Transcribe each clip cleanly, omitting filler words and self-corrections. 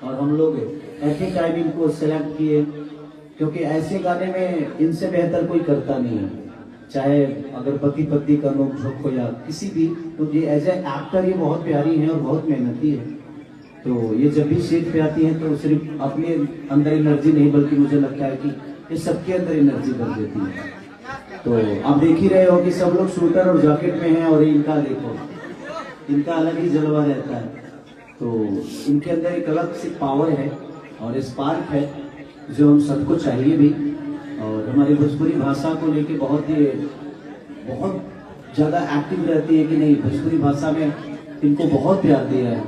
और हम लोग एट ए टाइम इनको सेलेक्ट किए, क्योंकि ऐसे गाने में इनसे बेहतर कोई करता नहीं है, चाहे अगर पति पत्नी का नोक-झोंक हो या किसी भी। तो ये एज ए एक्टर ये बहुत प्यारी है और बहुत मेहनती है। तो ये जब भी स्टेज पे आती हैं तो सिर्फ अपने अंदर एनर्जी नहीं, बल्कि मुझे लगता है कि ये सबके अंदर एनर्जी भर देती है। तो आप देख ही रहे हो कि सब लोग शूटर और जैकेट में हैं, और इनका देखो, इनका अलग ही जलवा रहता है। तो इनके अंदर एक अलग सी पावर है और स्पार्क है जो हम सबको चाहिए भी। और हमारी भोजपुरी भाषा को लेके बहुत ज़्यादा एक्टिव रहती है कि नहीं, भोजपुरी भाषा में इनको बहुत प्यार दिया है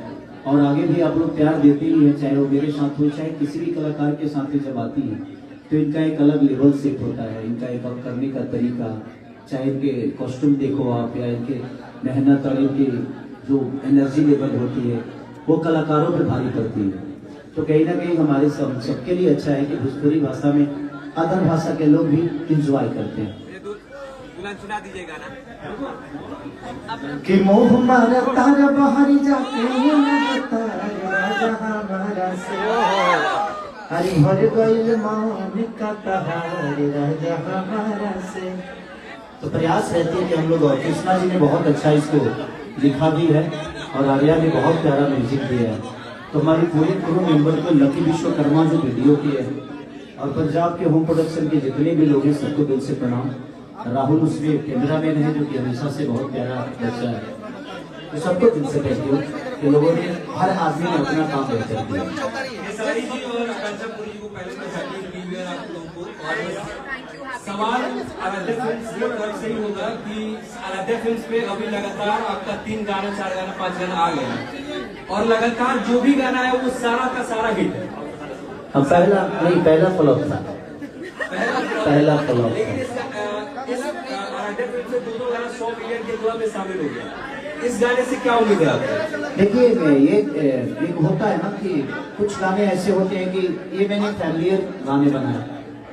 और आगे भी आप लोग प्यार देते ही हैं, चाहे वो मेरे साथ हो चाहे किसी भी कलाकार के साथ ही जब आती है तो इनका एक अलग लेवल सेट होता है, इनका एक करने का तरीका, चाहे इनके कॉस्ट्यूम देखो आप या इनके मेहनत और इनकी जो एनर्जी लेवल होती है वो कलाकारों पर भारी पड़ती है। तो कहीं ना कहीं हमारे सबके लिए अच्छा है कि भोजपुरी भाषा में अदर भाषा के लोग भी इंजॉय करते हैं। सुना दीजिएगा ना कि मोह मारा तारा बाहरी जाके हरी भर गइल मन का तहारी राजा हमारा से। तो प्रयास रहती है कि हम लोग, कृष्णा जी ने बहुत अच्छा इसको लिखा भी है और आर्या ने बहुत प्यारा म्यूजिक दिया है। तो हमारी पूरी क्रू मेंबर को लकी विश्वकर्मा जो वीडियो की है और पंजाब के होम प्रोडक्शन के जितने भी लोग हैं सबको दिल से प्रणाम। राहुल उसमें कैमरामैन है जो कि हमेशा से बहुत प्यारा बच्चा है। तो सबको दिल से थैंक यू कि लोगों ने, हर आदमी ने अपना काम बेहतर किया। सवाल आराध्या फिल्म्स की तरफ से ही होगा कि आराध्या फिल्म्स पे अभी लगातार आपका 3 गाना 4 गाना 5 गाना आ गया और लगातार जो भी गाना है वो सारा का सारा हिट है। हम पहला फ्लॉप था, पहला फ्लॉप। लेकिन इस आराध्या फिल्म से 2 गाना 100 मिलियन के क्लब में शामिल हो गया। इस गाने से क्या उम्मीद है आपको? देखिए ये एक होता है ना कि कुछ गाने ऐसे होते हैं कि ये मैंने फैमिलियर गाने बनाए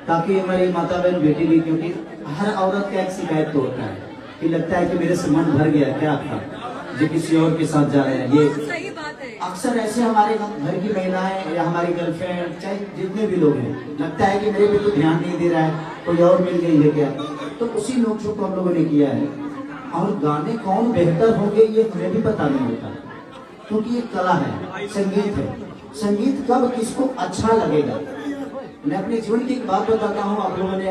ताकि हमारी माता बहन बेटी भी, क्योंकि हर औरत का एक शिकायत तो होता है कि लगता है कि मेरे से मन भर गया, क्या था जो किसी और के साथ जा रहे हैं। ये सही बात है। अक्सर ऐसे हमारे घर की महिलाएं या हमारी गर्लफ्रेंड चाहे जितने भी लोग हैं, लगता है कि मेरे पे तो ध्यान नहीं दे रहा है, कोई और मिल गई है क्या। तो उसी नोक-झोंक को हम लोगों ने किया है। और गाने कौन बेहतर होंगे ये हमें भी पता नहीं होता, क्योंकि ये कला है, संगीत है। संगीत कब किसको अच्छा लगेगा। मैं अपने जीवन की एक बात बताता हूँ। आप लोगों ने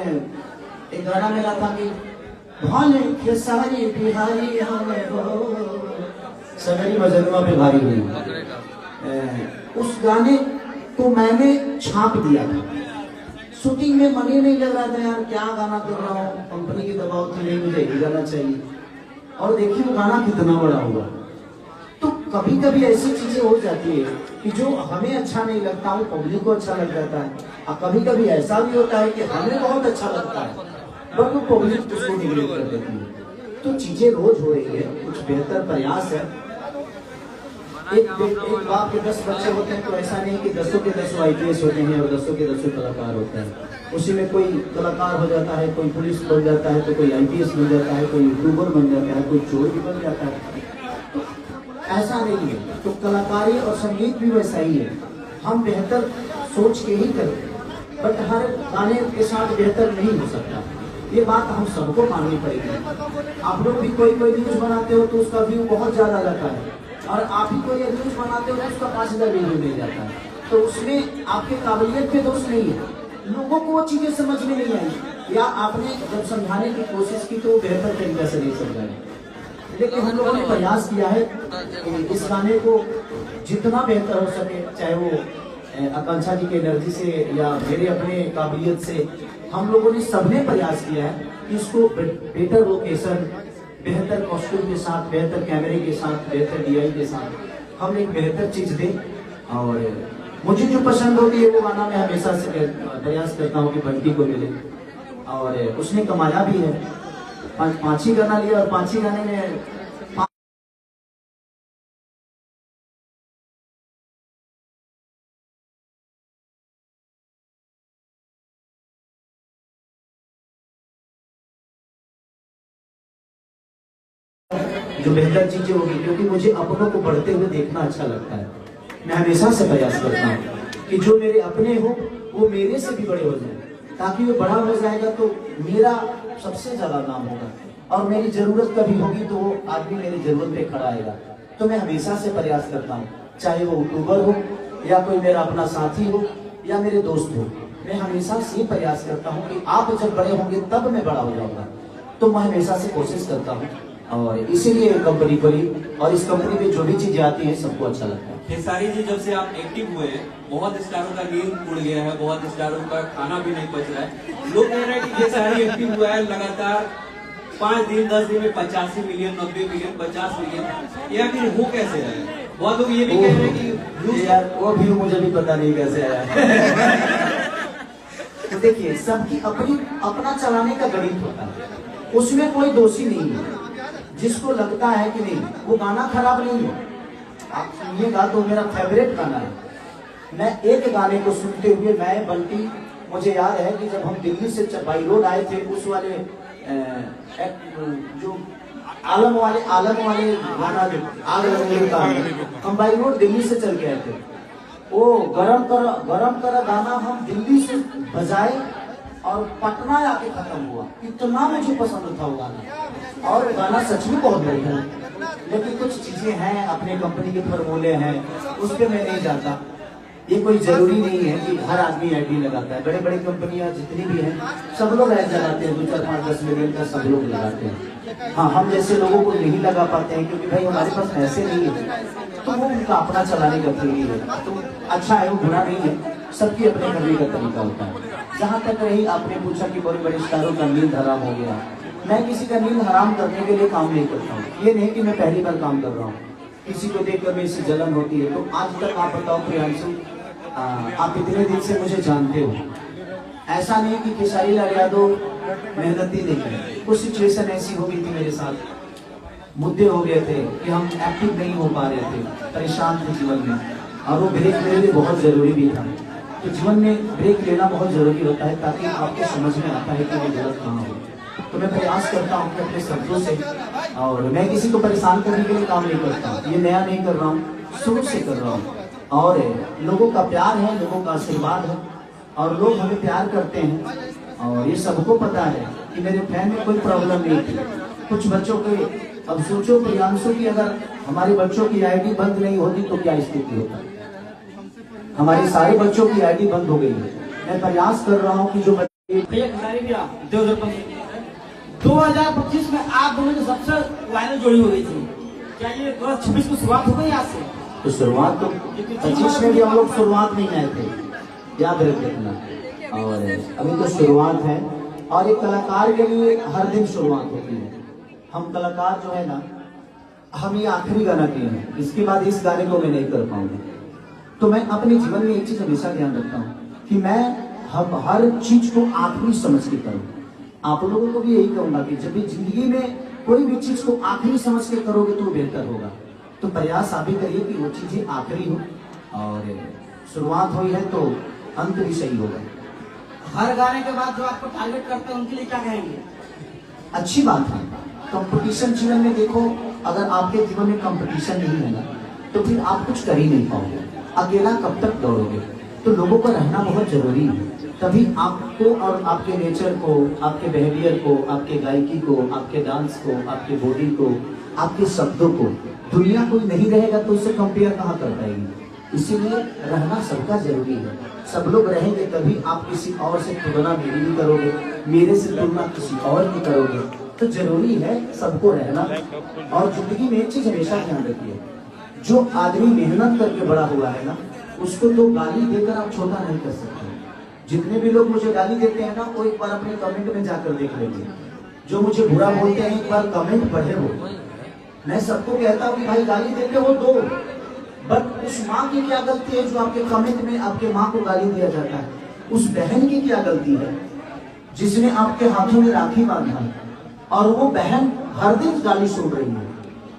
एक गाना मिला था कि भाले खेसारी बिहारी हमें सगरी मजनुआ पे भारी हुई। उस गाने को मैंने छाप दिया था। शूटिंग में मन ही नहीं लग रहा था, यार क्या गाना कर रहा हूँ, कंपनी की दबाव थी, नहीं मुझे ही गाना चाहिए। और देखिए वो गाना कितना बड़ा हुआ। तो कभी कभी ऐसी चीजें हो जाती है कि जो हमें अच्छा नहीं लगता वो पब्लिक को अच्छा लग जाता है, और कभी कभी ऐसा भी होता है कि हमें बहुत अच्छा लगता है बट वो पब्लिक उसको निगलेक्ट कर देती है। तो चीजें रोज हो रही है, कुछ बेहतर प्रयास है। एक बाप के 10 बच्चे होते हैं तो ऐसा नहीं कि 10 के 10 IPS होते हैं और 10 के 10 कलाकार होते हैं। उसी में कोई कलाकार हो जाता है, कोई पुलिस बन जाता है, तो कोई IPS बन जाता है, कोई यूट्यूबर बन जाता है, कोई चोर भी बन जाता है। तो ऐसा नहीं है। तो कलाकारी और संगीत भी वैसा ही है, हम बेहतर सोच के ही करें, बट हर गाने के साथ बेहतर नहीं हो सकता। ये बात हम सबको माननी पड़ेगी। आप लोग भी कोई न्यूज बनाते हो तो उसका व्यू बहुत ज्यादा जाता है, और आप ही कोई न्यूज बनाते हो तो उसका 5000 व्यू मिल जाता है। तो उसमें आपके काबिलियत पे दोष नहीं है, लोगों को वो चीजें समझ में नहीं आई, या आपने जब समझाने की कोशिश की तो वो बेहतर तरीके से नहीं समझाए। लेकिन हम लोगों ने प्रयास किया है कि इस गाने को जितना बेहतर हो सके, चाहे वो आकांक्षा जी की एनर्जी से या मेरे अपने काबिलियत से, हम लोगों ने सबने प्रयास किया है कि इसको बेहतर लोकेशन, बेहतर कॉस्ट्यूम के साथ, बेहतर कैमरे के साथ, बेहतर DI के साथ हम एक बेहतर चीज दें। और मुझे जो पसंद होती है वो गाना मैं हमेशा से प्रयास करता हूँ कि बंटी को मिले, और उसने कमाया भी है। 5 ही गाना लिया और 5 ही गाने में जो बेहतर चीजें होगी, क्योंकि मुझे अपनों को बढ़ते हुए देखना अच्छा लगता है। मैं हमेशा से प्रयास करता हूँ कि जो मेरे अपने हो वो मेरे से भी बड़े हो जाए, ताकि वो बड़ा हो जाएगा तो मेरा सबसे ज्यादा नाम होगा, और मेरी जरूरत कभी होगी तो वो आदमी मेरी जरूरत पे खड़ा आएगा। तो मैं हमेशा से प्रयास करता हूँ, चाहे वो यूट्यूबर हो या कोई मेरा अपना साथी हो या मेरे दोस्त हो, मैं हमेशा से प्रयास करता हूँ कि आप जब बड़े होंगे तब मैं बड़ा हो जाऊंगा। तो मैं हमेशा से कोशिश करता हूँ, और इसीलिए कंपनी खोली, और इस कंपनी में जो भी चीजें आती है सबको अच्छा लगता है। खेसारी जी, जब से आप एक्टिव हुए हैं, बहुत स्टारों का नींद उड़ गया है, बहुत स्टारों का खाना भी नहीं पच रहा है। लोग कह रहे हैं कि खेसारी एक्टिव हुआ है लगातार 5 दिन 10 दिन में 85 मिलियन 90 मिलियन 50 मिलियन, या फिर वो कैसे है? बहुत लोग ये भी कह रहे हैं कि यार वो भी मुझे भी पता नहीं कैसे आया। तो देखिए, सबकी अपनी अपना चलाने का गणित होता है, उसमें कोई दोषी नहीं है। जिसको लगता है कि नहीं वो गाना खराब नहीं है, आप सुनिएगा तो मेरा फेवरेट गाना है। मैं एक गाने को सुनते हुए मैं बल्कि मुझे याद है कि जब हम दिल्ली से बाई रोड आए थे, उस वाले जो आलम वाले गाना जो हम बाई रोड दिल्ली से चल के आए थे, वो गरम कर गाना हम दिल्ली से बजाए और पटना आके खत्म हुआ। इतना मुझे पसंद था वो गाना, और गाना सच में बहुत बढ़िया है। लेकिन कुछ चीजें हैं, अपने कंपनी के फॉर्मूले हैं, उस पर मैं नहीं जाता। ये कोई जरूरी नहीं है कि हर आदमी आईडी लगाता है। बड़े बड़े कंपनियां जितनी भी हैं सब लोग ऐड लगाते हैं, 2 4 5 10 मिलियन का सब लोग लगाते हैं। हाँ, हम जैसे लोगों को नहीं लगा पाते हैं क्योंकि भाई हमारे पास पैसे नहीं है, तो वो उनका अपना चलाने का थ्योरी है। तो अच्छा है, वो बुरा नहीं है, सबकी अपने करने का तरीका होता है। जहाँ तक रही आपने पूछा कि बड़े बड़े स्टारों का नींद हराम हो गया, मैं किसी का नींद हराम करने के लिए काम नहीं करता हूँ। ये नहीं कि मैं पहली बार काम कर रहा हूँ, किसी को देखकर मेरी से जलन होती है। तो आज तक आप बताओ प्रियांशु, आप इतने दिन से मुझे जानते हो, ऐसा नहीं कि खेसारी लाल यादव मेहनती नहीं है। कुछ सिचुएशन ऐसी हो गई थी मेरे साथ, मुद्दे हो गए थे कि हम एक्टिव नहीं हो पा रहे थे, परेशान थे जीवन में, और वो ब्रेक मेरे लिए बहुत जरूरी भी था। तो जीवन में ब्रेक लेना बहुत जरूरी होता है, ताकि आपको समझ में आता है कि वो गलत कहाँ हो। तो मैं प्रयास करता हूँ कि अपने शब्दों से, और मैं किसी को परेशान करने के लिए काम नहीं करता हूँ, ये नया नहीं कर रहा हूँ, शुरू से कर रहा हूँ। और लोगों का प्यार है, लोगों का आशीर्वाद है, और लोग हमें प्यार करते हैं, और ये सबको पता है कि मेरे फैन में कोई प्रॉब्लम नहीं थी। कुछ बच्चों के, अब सोचो प्रियांशु की अगर हमारे बच्चों की आईडी बंद नहीं होती तो क्या स्थिति होता। हमारे सारे बच्चों की आईडी बंद हो गई है। मैं प्रयास कर रहा हूँ कि जो 2025 में आप दोनों की सबसे वायरल जोड़ी हो गई थी, क्या ये 2026 की शुरुआत हो गई आज से? तो शुरुआत तो 25 में भी हम लोग शुरुआत नहीं आए थे, याद रख रखना। और अभी तो शुरुआत है, और एक कलाकार के लिए हर दिन शुरुआत होती है। हम कलाकार जो है ना, हम ये आखिरी गाना किए हैं, इसके बाद इस गाने को मैं नहीं कर पाऊंगा। तो मैं अपने जीवन में एक चीज हमेशा ध्यान रखता हूँ कि मैं हर चीज को आखिरी समझ के करूँ। आप लोगों को भी यही कहूंगा कि जब भी जिंदगी में कोई भी चीज को आखिरी समझ के करोगे तो बेहतर होगा। तो प्रयास आप भी करिए कि वो चीजें आखिरी हो, और शुरुआत हुई है तो अंत भी सही होगा। हर गाने के बाद जो आपको टारगेट करते हैं उनके लिए क्या कहेंगे? अच्छी बात है, कंपटीशन जीवन में देखो, अगर आपके जीवन में कंपटीशन नहीं है ना, तो फिर आप कुछ कर ही नहीं पाओगे। अकेला कब तक दौड़ोगे? तो लोगों को रहना बहुत जरूरी है, तभी आपको और आपके नेचर को, आपके बिहेवियर को, आपके गायकी को, आपके डांस को, आपके बॉडी को, आपके शब्दों को दुनिया कोई नहीं रहेगा तो उससे कंपेयर कहाँ कर पाएगी। इसीलिए रहना सबका जरूरी है। सब लोग रहेंगे तभी आप किसी और से तुलना मेरी भी करोगे, मेरे से तुलना किसी और की करोगे। तो जरूरी है सबको रहना। और जिंदगी में एक चीज हमेशा ध्यान रखिए, जो आदमी मेहनत करके बड़ा हुआ है ना, उसको तो गाली देकर आप छोटा नहीं कर सकते। जितने भी लोग मुझे गाली देते हैं ना, वो एक बार अपने कमेंट में जाकर देख लेंगे। जो मुझे बुरा बोलते हैं एक बार कमेंट पढ़े हो। मैं सबको कहता हूँ कि भाई गाली देते हो दो, बट उस माँ की क्या गलती है जो आपके कमेंट में आपके माँ को गाली दिया जाता है? उस बहन की क्या गलती है जिसने आपके हाथों में राखी बांधा है, और वो बहन हर दिन गाली सुन रही है?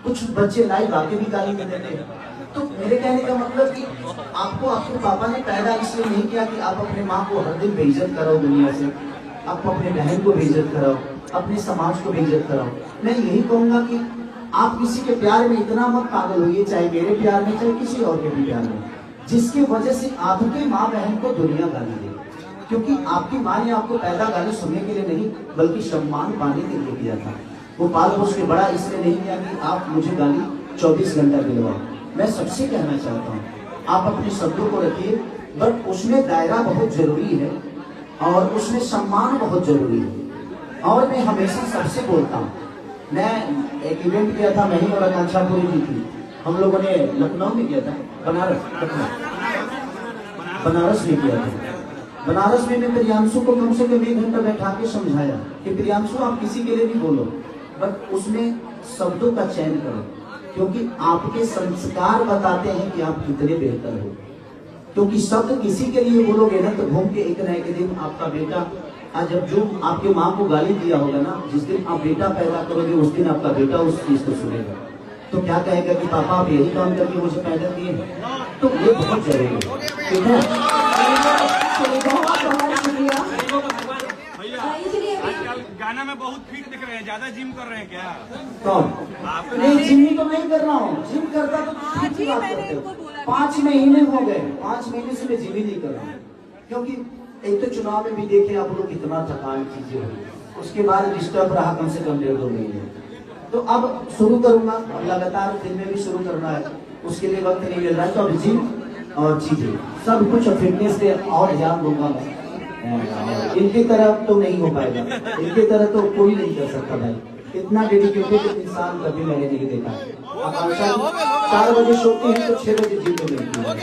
कुछ बच्चे लाइव आके भी गाली दे देते हैं। तो मेरे कहने का मतलब कि आपको आपके पापा ने पैदा इसलिए नहीं किया कि आप अपने माँ को हर दिन बेइज्जत कराओ दुनिया से, आप अपने बहन को बेइज्जत कराओ, अपने समाज को बेइज्जत कराओ। मैं यही कहूंगा कि आप किसी के प्यार में इतना मत पागल होइए, चाहे मेरे प्यार में चाहे किसी और के भी प्यार में। जिसकी वजह से आपकी माँ बहन को दुनिया गाली दे, क्योंकि आपकी माँ ने आपको पैदा गाली सुनने के लिए नहीं बल्कि सम्मान पाने के लिए किया था। वो पाल पोस के बड़ा इसलिए नहीं किया कि आप मुझे गाली 24 घंटा दिलवाओ। मैं सबसे कहना चाहता हूँ आप अपने शब्दों को रखिए, बट उसमें दायरा बहुत जरूरी है और उसमें सम्मान बहुत जरूरी है। और मैं हमेशा सबसे बोलता हूँ, मैं एक इवेंट किया था, मैं ही और आकांक्षा पूरी जी थी, हम लोगों ने लखनऊ में किया था, बनारस में किया था। बनारस में मैं प्रियांशु को कम से कम 1 घंटा बैठा के समझाया कि प्रियांशु आप किसी के लिए भी बोलो, बट उसमें शब्दों का चयन करो, क्योंकि आपके संस्कार बताते हैं कि आप कितने बेहतर हो। क्योंकि शब्द किसी के लिए बोलोगे ना तो घूम के एक न एक दिन आपका बेटा, आज जब जो आपके माँ को गाली दिया होगा ना, जिस दिन आप बेटा पैदा करोगे उस दिन आपका बेटा उस चीज को सुनेगा, तो क्या कहेगा कि पापा आप यही काम करके मुझे पैदा किए। तो ये बहुत जरूरी है, ठीक है। आजकल गाना में बहुत फिट दिख रहे हैं, ज्यादा जिम कर रहे हैं क्या? कौन? नहीं, जिम तो नहीं कर रहा हूँ, जिम करता तो 5 महीने हो गए, 5 महीने से मैं जिम ही नहीं कर रहा हूँ। क्योंकि एक तो चुनाव में भी देखे आप लोग कितना थकान चीजें हुई, उसके बाद डिस्टर्ब रहा कम से कम 1.5-2 महीने। तो अब शुरू करूंगा, अब लगातार दिन में भी शुरू करना है, उसके लिए वक्त नहीं मिल रहा है, तो अब जिम और चीजें सब कुछ फिटनेस पे और ध्यान दूंगा। इनकी तरह तो नहीं हो पाएगा, इनकी तरह तो कोई नहीं कर सकता भाई, इतना डेडिकेटेड इंसान कभी मैंने नहीं देखा। आकांक्षा 4 बजे सोती है तो 6 बजे जिम में मिलती है।